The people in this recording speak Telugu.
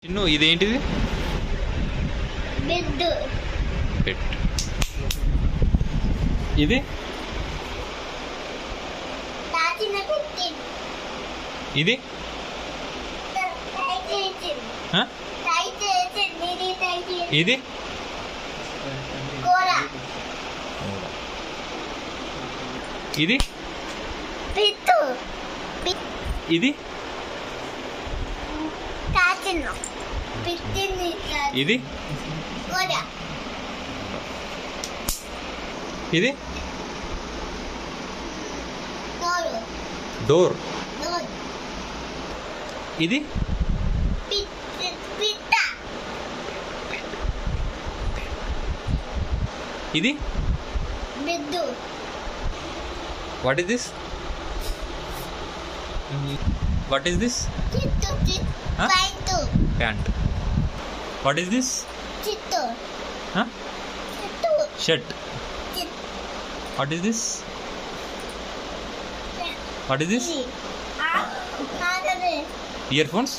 చిన్ను ఇదేంటిది? బెడ్. బెడ్. ఇది తాచిన పెట్టి. ఇది ఇది ఇది పిట్టు. ఇది తాచిన పెట్టింది. ఇది కూర. ఇది డోర్. డోర్. ఇది పిట్ట. ఇది bed. What is this? What is this? చిట్టు. Huh? Pant. Pant. What is this? చిట్టు. చిట్టు. Shirt. What is this? What is this? ఆగదే. Ear phones.